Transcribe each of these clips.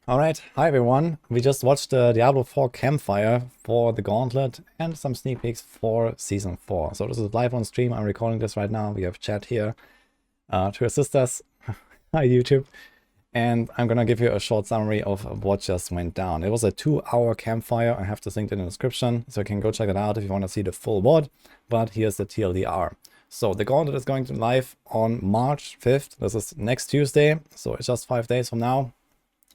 Alright, hi everyone. We just watched the Diablo 4 campfire for the Gauntlet and some sneak peeks for Season 4. So this is live on stream. I'm recording this right now. We have chat here to assist us. Hi YouTube. And I'm gonna give you a short summary of what just went down. It was a 2-hour campfire. I have the link in the description, so you can go check it out if you want to see the full VOD. But here's the TLDR. So the Gauntlet is going to live on March 5th. This is next Tuesday, so it's just 5 days from now.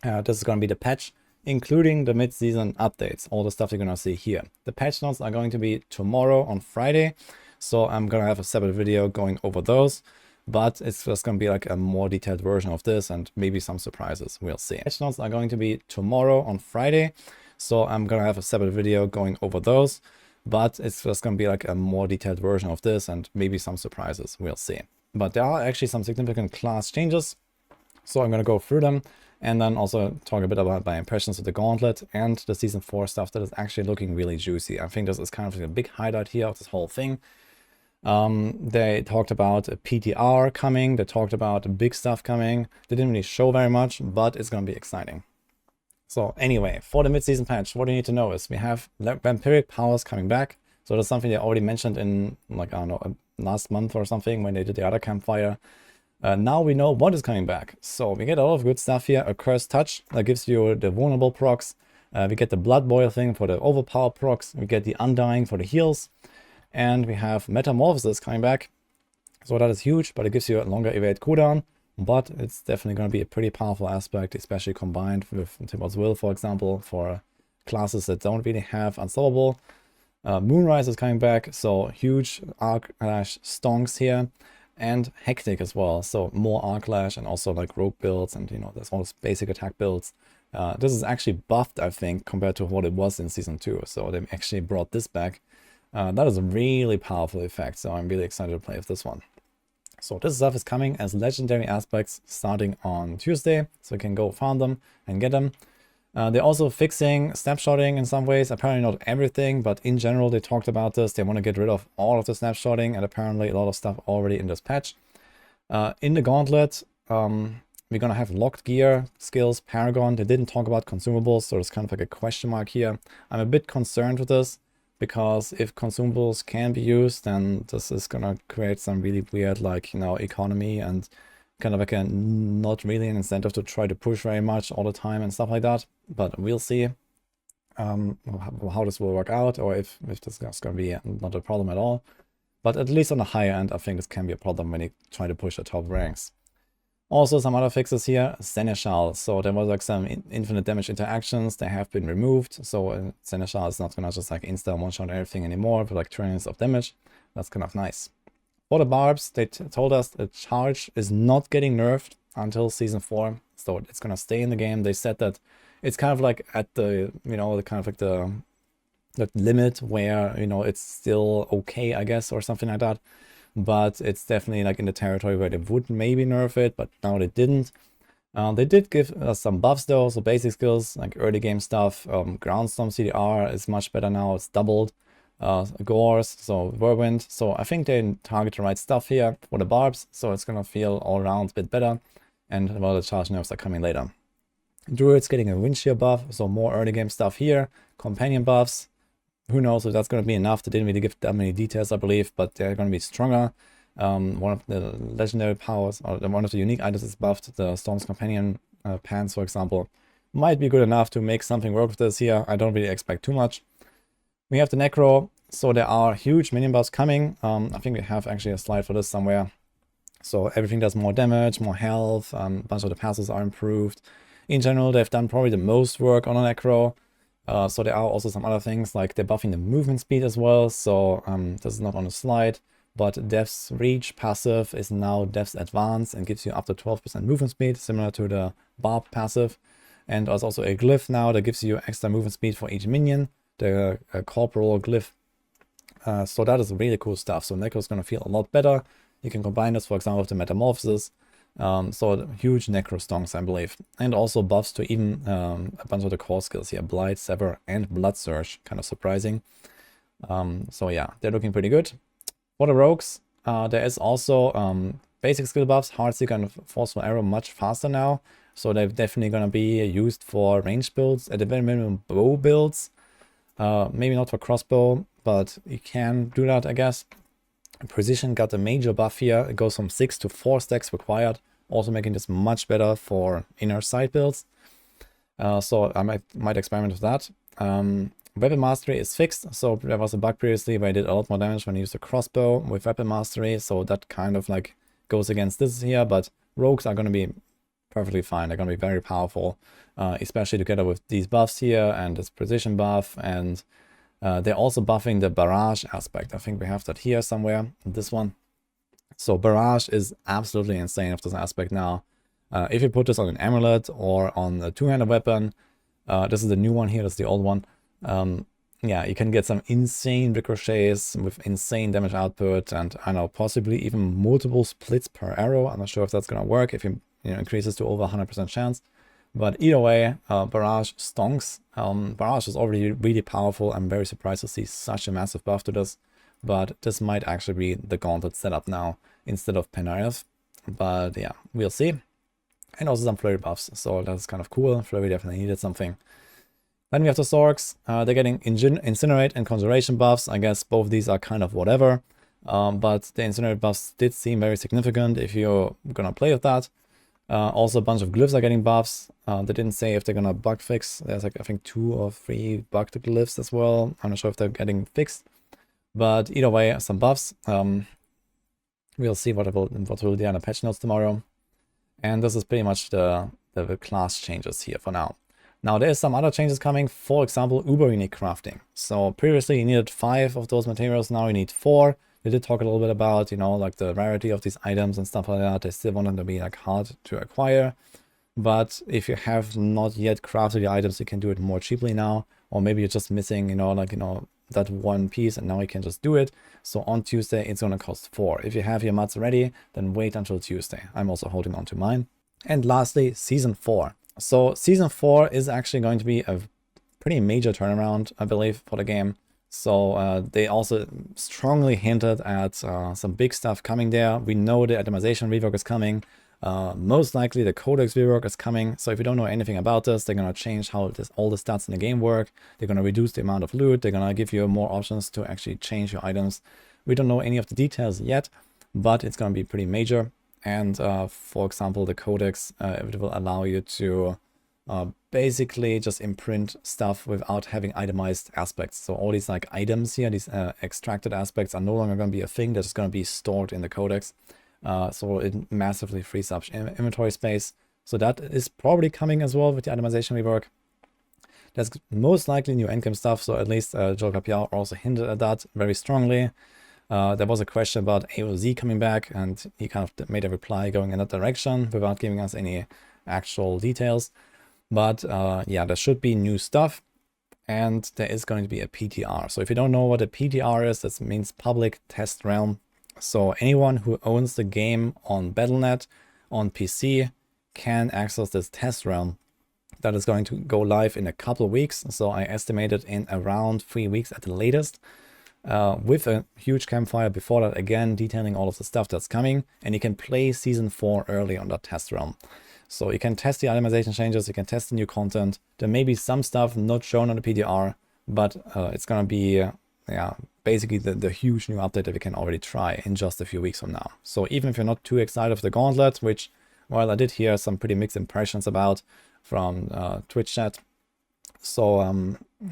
This is going to be the patch, including the mid-season updates, all the stuff you're going to see here. The patch notes are going to be tomorrow on Friday, so I'm going to have a separate video going over those, but it's just going to be like a more detailed version of this and maybe some surprises. We'll see. Patch notes are going to be tomorrow on Friday, so I'm going to have a separate video going over those, but it's just going to be like a more detailed version of this and maybe some surprises. We'll see. But there are actually some significant class changes, so I'm going to go through them. And then also talk a bit about my impressions of the Gauntlet and the Season 4 stuff that is actually looking really juicy. I think this is kind of a big highlight here of this whole thing. They talked about a PTR coming. They talked about big stuff coming. They didn't really show very much, but it's going to be exciting. So anyway, for the mid-season patch, what you need to know is we have vampiric powers coming back. So that's something they already mentioned in, like, I don't know, last month or something when they did the other campfire. Now we know what is coming back. So we get a lot of good stuff here. A Cursed Touch that gives you the vulnerable procs. We get the Blood Boil thing for the overpower procs. We get the Undying for the heals. And we have Metamorphosis coming back. So that is huge, but it gives you a longer evade cooldown. But it's definitely going to be a pretty powerful aspect, especially combined with Timbers Will, for example, for classes that don't really have Unstoppable. Moonrise is coming back, so huge arc stonks here. And Hectic as well, so more Arc Lash and also like rogue builds and, you know, there's all those basic attack builds. This is actually buffed, I think, compared to what it was in Season 2, so they actually brought this back. That is a really powerful effect, so I'm really excited to play with this one. So this stuff is coming as legendary aspects starting on Tuesday, so you can go farm them and get them. They're also fixing snapshotting in some ways, apparently not everything, but in general they talked about this. They want to get rid of all of the snapshotting and apparently a lot of stuff already in this patch. In the Gauntlet, we're going to have locked gear, skills, Paragon. They didn't talk about consumables, so it's kind of like a question mark here. I'm a bit concerned with this because if consumables can be used, then this is going to create some really weird, like, you know, economy and kind of like a not really an incentive to try to push very much all the time and stuff like that. But we'll see how this will work out, or if this is going to be not a problem at all. But at least on the higher end, I think this can be a problem when you try to push the top ranks. Also, some other fixes here. Seneschal. So there was like some infinite damage interactions. They have been removed. So Seneschal is not going to just like insta one-shot everything anymore with like trillions of damage. That's kind of nice. For the barbs, they told us the charge is not getting nerfed until Season 4, so it's gonna stay in the game. They said that it's kind of like at the, you know, the kind of like the limit where, you know, it's still okay, I guess, or something like that. But it's definitely like in the territory where they would maybe nerf it, but now they didn't. They did give us some buffs though, so basic skills like early game stuff. Groundstorm CDR is much better now, it's doubled. Gores, so Whirlwind. So I think they target the right stuff here for the barbs, so it's gonna feel all around a bit better. And well, the charge nerfs are coming later. Druid's getting a wind shear buff, so more early game stuff here. Companion buffs, who knows if that's gonna be enough. They didn't really give that many details, I believe, but they're gonna be stronger. One of the legendary powers, or one of the unique items is buffed, the Storm's Companion pants, for example, might be good enough to make something work with this here. I don't really expect too much. We have the Necro, so there are huge minion buffs coming. I think we have actually a slide for this somewhere. So everything does more damage, more health, a bunch of the passes are improved. In general, they've done probably the most work on a Necro. So there are also some other things, like they're buffing the movement speed as well. So this is not on the slide, but Death's Reach passive is now Death's Advance and gives you up to 12% movement speed, similar to the Barb passive. And there's also a glyph now that gives you extra movement speed for each minion. The corporal glyph. So that is really cool stuff. So Necro is going to feel a lot better. You can combine this, for example, with the Metamorphosis. So huge Necro stonks, I believe. And also buffs to even a bunch of the core skills here. Blight, Sever, and Blood Surge. Kind of surprising. So yeah, they're looking pretty good. For the rogues, there is also basic skill buffs. Heartseeker and Forceful Arrow much faster now. So they're definitely going to be used for range builds, at the very minimum bow builds. Maybe not for crossbow, but you can do that, I guess. Precision got a major buff here. It goes from 6 to 4 stacks required, also making this much better for inner sight builds. So I might experiment with that. Weapon mastery is fixed, so there was a bug previously where I did a lot more damage when I used a crossbow with weapon mastery, so that kind of like goes against this here, but rogues are going to be perfectly fine. They're going to be very powerful, especially together with these buffs here and this precision buff, and they're also buffing the barrage aspect. I think we have that here somewhere, this one. So barrage is absolutely insane with this aspect now. If you put this on an amulet or on a two-handed weapon, this is the new one here, that's the old one. Yeah, you can get some insane ricochets with insane damage output, and I know, possibly even multiple splits per arrow. I'm not sure if that's gonna work if you increases to over 100% chance. But either way, barrage stonks. Barrage is already really powerful. I'm very surprised to see such a massive buff to this, but this might actually be the Gauntlet setup now instead of Penarth. But yeah, we'll see. And also some flurry buffs, so that's kind of cool. Flurry definitely needed something. Then we have the Zorks. They're getting Incinerate and Conjuration buffs. I guess both these are kind of whatever. But the Incinerate buffs did seem very significant if you're gonna play with that. Also a bunch of glyphs are getting buffs. They didn't say if they're gonna bug fix. There's like, I think 2 or 3 bugged glyphs as well. I'm not sure if they're getting fixed. But either way, some buffs. We'll see what will be on the patch notes tomorrow. And this is pretty much the class changes here for now. Now there's some other changes coming, for example, uber unique crafting. So previously you needed 5 of those materials, now you need 4. They did talk a little bit about, you know, like the rarity of these items and stuff like that. They still want them to be like hard to acquire. But if you have not yet crafted the items, you can do it more cheaply now. Or maybe you're just missing, you know, like, you know, that one piece and now you can just do it. So on Tuesday, it's going to cost 4. If you have your mats ready, then wait until Tuesday. I'm also holding on to mine. And lastly, Season 4. So Season 4 is actually going to be a pretty major turnaround, I believe, for the game. So they also strongly hinted at some big stuff coming there. We know the itemization rework is coming. Most likely the codex rework is coming. So if you don't know anything about this, they're going to change how all the stats in the game work. They're going to reduce the amount of loot. They're going to give you more options to actually change your items. We don't know any of the details yet, but it's going to be pretty major. And for example, the codex, it will allow you to basically just imprint stuff without having itemized aspects. So all these like items here, these extracted aspects are no longer going to be a thing. They're just going to be stored in the codex. So it massively frees up inventory space. So that is probably coming as well with the itemization rework. There's most likely new endgame stuff. So at least Joel Capial also hinted at that very strongly. There was a question about AOZ coming back, and he kind of made a reply going in that direction without giving us any actual details. But yeah, there should be new stuff, and there is going to be a PTR. So if you don't know what a PTR is, that means Public Test Realm. So anyone who owns the game on Battle.net on PC can access this test realm that is going to go live in a couple of weeks. So I estimated in around 3 weeks at the latest. With a huge campfire before that, again detailing all of the stuff that's coming, and you can play Season 4 early on that test realm. So you can test the itemization changes, you can test the new content. There may be some stuff not shown on the PTR, but it's gonna be yeah, basically the huge new update that we can already try in just a few weeks from now. So even if you're not too excited for the Gauntlet, which, well, I did hear some pretty mixed impressions about from Twitch chat. So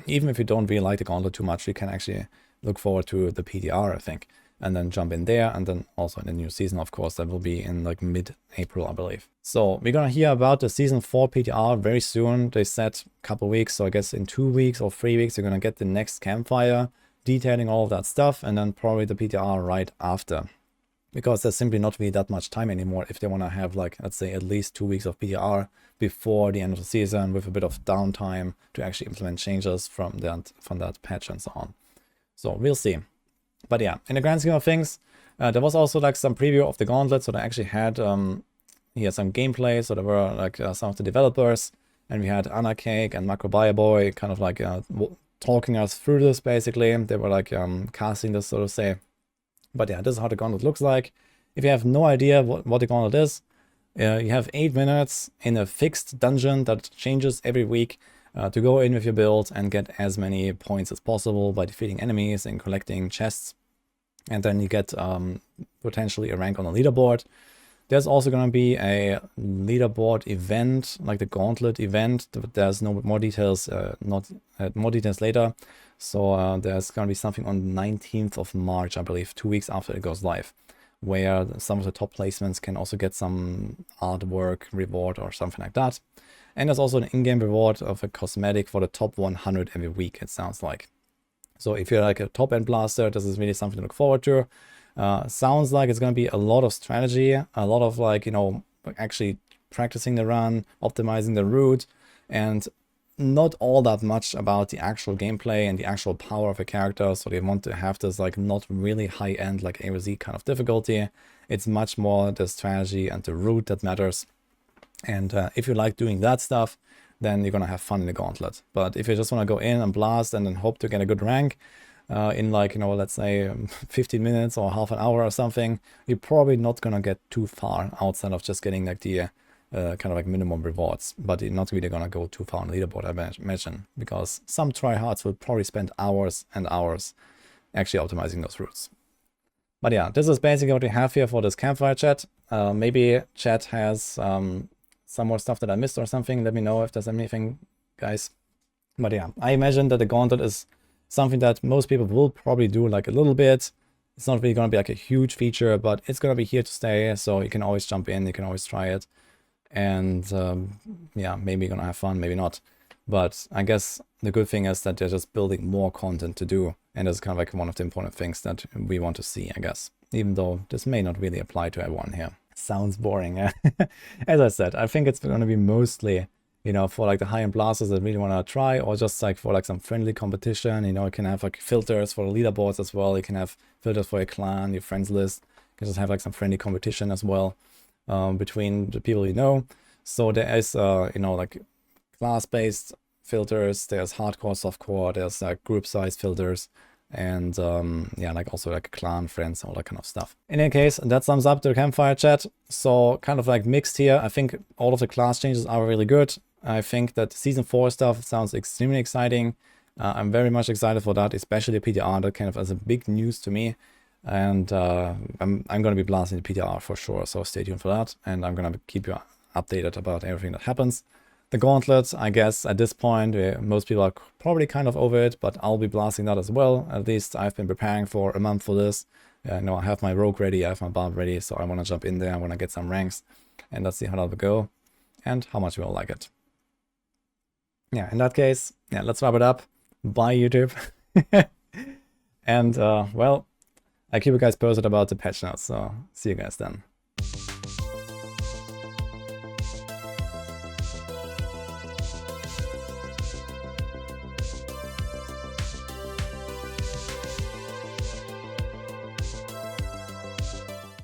even if you don't really like the Gauntlet too much, you can actually look forward to the PTR, I think, and then jump in there, and then also in the new season, of course, that will be in like mid-April, I believe. So we're gonna hear about the Season 4 PTR very soon. They said a couple weeks, so I guess in 2 weeks or 3 weeks, you're gonna get the next campfire detailing all of that stuff, and then probably the PTR right after. Because there's simply not really that much time anymore if they want to have, like, let's say at least 2 weeks of PTR before the end of the season with a bit of downtime to actually implement changes from that patch and so on. So we'll see. But yeah, in the grand scheme of things, there was also like some preview of the Gauntlet. So they actually had here some gameplay. So there were like some of the developers, and we had Anarcake and Macrobioboy kind of like talking us through this basically. They were like casting this, so to say. But yeah, this is how the Gauntlet looks like. If you have no idea what the Gauntlet is, You have 8 minutes in a fixed dungeon that changes every week to go in with your build and get as many points as possible by defeating enemies and collecting chests. And then you get potentially a rank on the leaderboard. There's also going to be a leaderboard event, like the Gauntlet event. There's no more details, more details later. So there's going to be something on the 19th of March, I believe, 2 weeks after it goes live, where some of the top placements can also get some artwork reward or something like that. And there's also an in-game reward of a cosmetic for the top 100 every week, it sounds like. So if you're like a top-end blaster, this is really something to look forward to. Sounds like it's going to be a lot of strategy, a lot of like, you know, actually practicing the run, optimizing the route, and not all that much about the actual gameplay and the actual power of a character. So they want to have this like not really high-end like A or Z kind of difficulty. It's much more the strategy and the route that matters. And if you like doing that stuff, then you're going to have fun in the Gauntlet. But if you just want to go in and blast and then hope to get a good rank, in like, you know, let's say 15 minutes or half an hour or something, you're probably not gonna get too far outside of just getting like the kind of like minimum rewards. But you're not really gonna go too far on the leaderboard, I imagine, because some tryhards will probably spend hours and hours actually optimizing those routes. But yeah, this is basically what we have here for this campfire chat. Maybe chat has some more stuff that I missed or something. Let me know if there's anything, guys. But yeah, I imagine that the Gauntlet is something that most people will probably do like a little bit. It's not really going to be like a huge feature, but it's going to be here to stay. So you can always jump in, you can always try it. And yeah, maybe you're going to have fun, maybe not. But I guess the good thing is that they're just building more content to do. And that's kind of like one of the important things that we want to see, I guess. Even though this may not really apply to everyone here. Sounds boring. As I said, I think it's going to be mostly, you know, for like the high-end blasters that really want to try, or just like for like some friendly competition. You know, you can have like filters for the leaderboards as well. You can have filters for your clan, your friends list. You can just have like some friendly competition as well between the people you know. So there is, you know, like class-based filters. There's hardcore, softcore. There's like group size filters. And yeah, like also like clan, friends, all that kind of stuff. In any case, that sums up the campfire chat. So kind of like mixed here. I think all of the class changes are really good. I think that Season 4 stuff sounds extremely exciting. I'm very much excited for that, especially the PTR. That kind of is a big news to me. And I'm going to be blasting the PTR for sure, so stay tuned for that. And I'm going to keep you updated about everything that happens. The Gauntlet, I guess, at this point, most people are probably kind of over it, but I'll be blasting that as well. At least I've been preparing for a month for this. You know, I have my rogue ready, I have my barb ready, so I want to jump in there, I want to get some ranks. And let's see how that will go, and how much we'll like it. Yeah, in that case, yeah, let's wrap it up. Bye, YouTube. And, well, I keep you guys posted about the patch notes, so see you guys then.